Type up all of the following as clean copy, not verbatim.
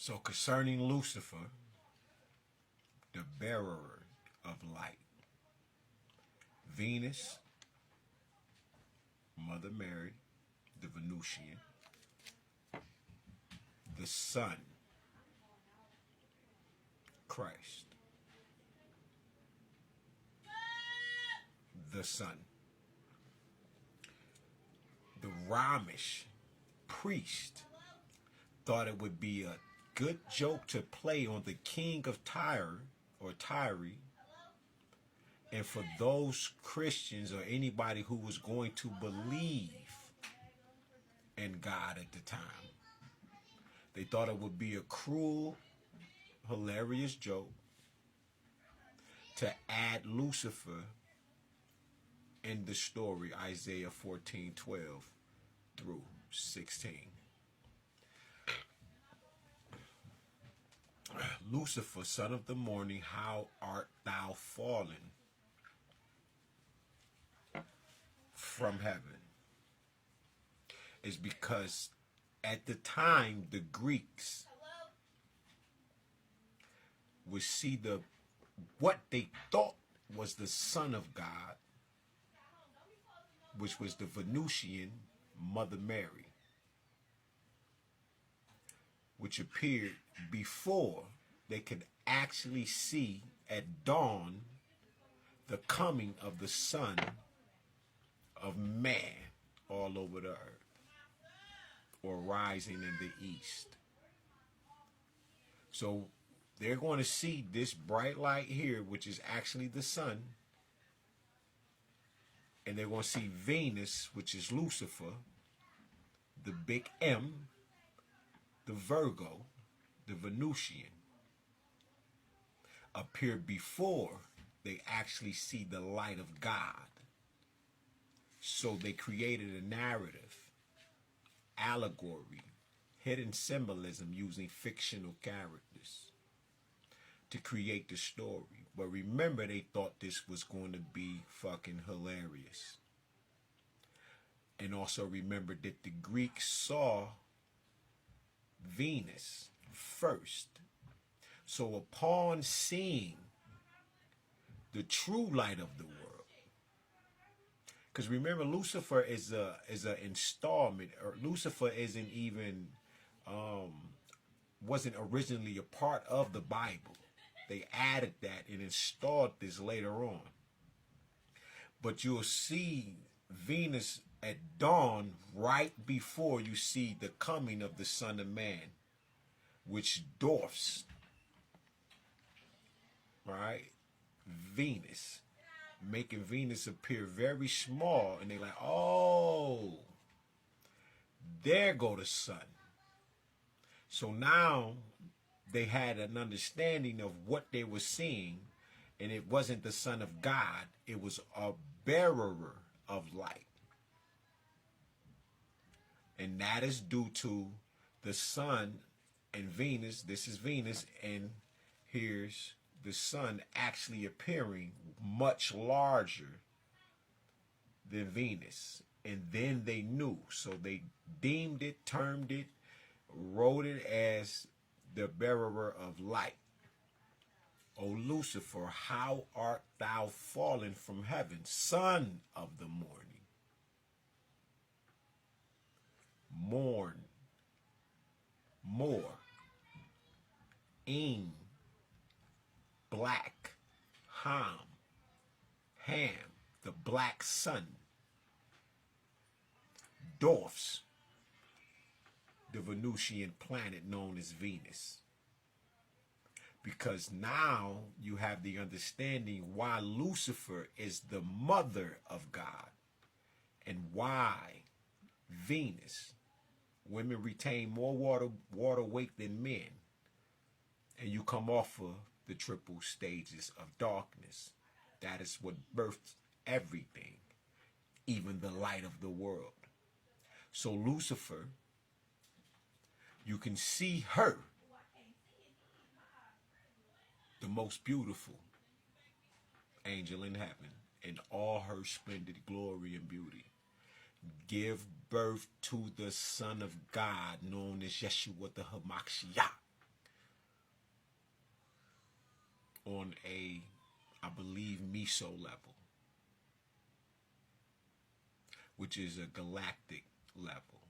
So concerning Lucifer, the bearer of light, Venus, Mother Mary, the Venusian, the Son, Christ, the Son, the Ramish priest thought it would be a good joke to play on the king of Tyre or Tyre, and for those Christians or anybody who was going to believe in God at the time. They thought it would be a cruel, hilarious joke to add Lucifer in the story, Isaiah 14:12 through 16. Lucifer, son of the morning, how art thou fallen from heaven? Is because at the time the Greeks would see what they thought was the Son of God, which was the Venusian Mother Mary, which appeared before they could actually see at dawn the coming of the Son of Man all over the earth, or rising in the east. So they're going to see this bright light here, which is actually the sun, and they're going to see Venus, which is Lucifer, the big M, the Virgo, the Venusian, appear before they actually see the light of God. So they created a narrative, allegory, hidden symbolism using fictional characters to create the story. But remember, they thought this was going to be fucking hilarious. And also remember that the Greeks saw Venus first. So upon seeing the true light of the world, because remember, Lucifer is an installment, or Lucifer isn't even wasn't originally a part of the Bible. They added that and installed this later on. But you'll see Venus at dawn right before you see the coming of the Son of Man, which dwarfs, right, Venus, making Venus appear very small. And they're like, oh, there go the sun. So now they had an understanding of what they were seeing, and it wasn't the Son of God, it was a bearer of light. And that is due to the sun and Venus. This is Venus, and here's the sun actually appearing much larger than Venus. And then they knew, so they deemed it, termed it, wrote it as the bearer of light. O Lucifer, how art thou fallen from heaven, son of the morning? Morn, more, ing, black, ham, the black sun, dwarfs the Venusian planet known as Venus. Because now you have the understanding why Lucifer is the mother of God, and why Venus, women retain more water weight than men, and you come off of the triple stages of darkness. That is what births everything, even the light of the world. So Lucifer, you can see her, the most beautiful angel in heaven, in all her splendid glory and beauty, give birth to the Son of God, known as Yeshua the Hamashiach, on a, I believe, meso level, which is a galactic level,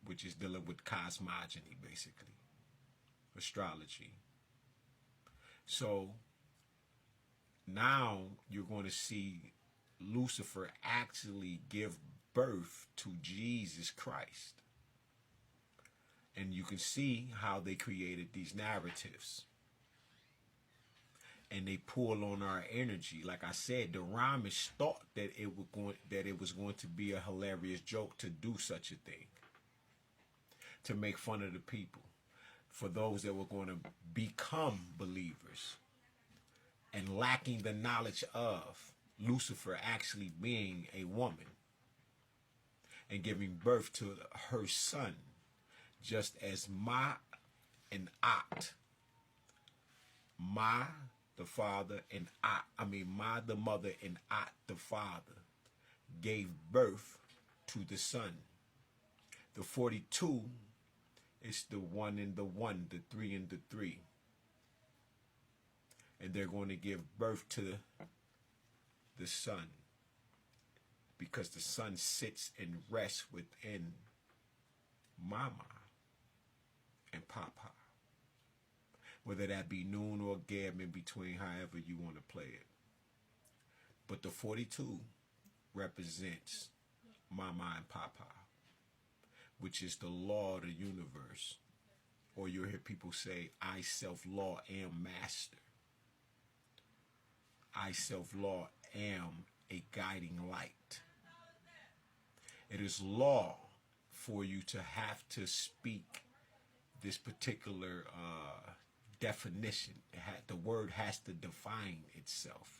which is dealing with cosmogony, basically, astrology. So now you're going to see Lucifer actually give birth to Jesus Christ. And you can see how they created these narratives. And they pull on our energy. Like I said, the Ramish thought that it was going to be a hilarious joke to do such a thing, to make fun of the people, for those that were going to become believers, and lacking the knowledge of Lucifer actually being a woman and giving birth to her son, just as Ma and At, Ma the father and Ma the mother and At the father gave birth to the son. The 42 is the 1 and the 1, the 3 and the 3. And they're going to give birth to the son, because the son sits and rests within Mama and Papa, whether that be Noon or Gab, in between, however you want to play it. But the 42 represents Mama and Papa, which is the law of the universe. Or you'll hear people say, I self-law am master. I self-law am a guiding light. It is law for you to have to speak this particular definition. The word has to define itself,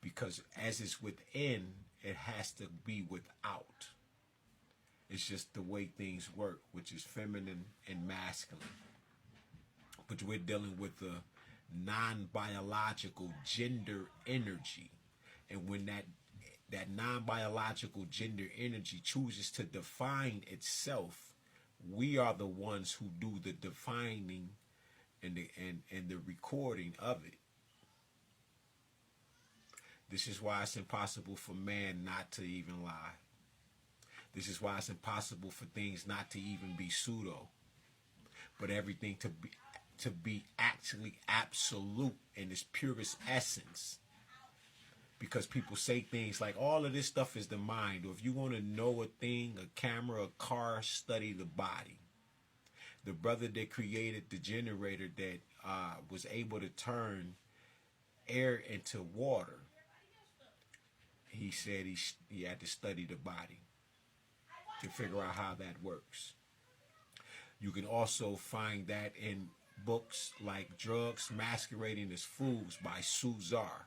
because as it's within, it has to be without. It's just the way things work, which is feminine and masculine. But we're dealing with the non-biological gender energy. And when that non-biological gender energy chooses to define itself, we are the ones who do the defining and the recording of it. This is why it's impossible for man not to even lie. This is why it's impossible for things not to even be pseudo, but everything to be actually absolute in its purest essence. Because people say things like, all of this stuff is the mind, or if you want to know a thing, a camera, a car, study the body. The brother that created the generator that was able to turn air into water, he said he had to study the body to figure out how that works. You can also find that in books like Drugs Masquerading as Fools by Suzar.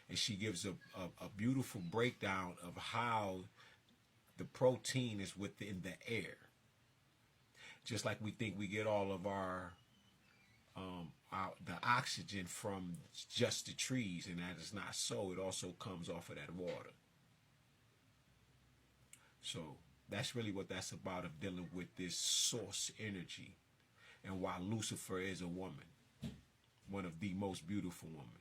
And she gives a beautiful breakdown of how the protein is within the air. Just like we think we get all of our the oxygen from just the trees, and that is not so. It also comes off of that water. So that's really what that's about, of dealing with this source energy, and why Lucifer is a woman, one of the most beautiful women.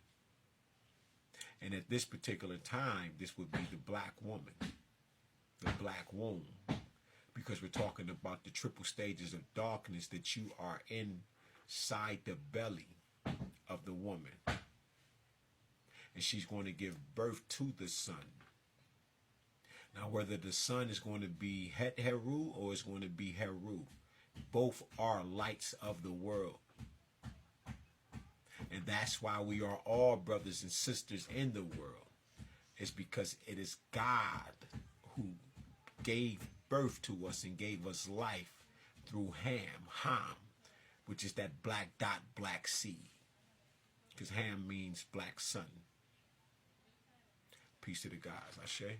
And at this particular time, this would be the black woman, the black womb, because we're talking about the triple stages of darkness that you are inside the belly of the woman. And she's going to give birth to the son. Now, whether the son is going to be Het Heru or is going to be Heru, both are lights of the world. And that's why we are all brothers and sisters in the world. It's because it is God who gave birth to us and gave us life through Ham, which is that black dot, black seed. Because Ham means black sun. Peace to the gods, Ashe.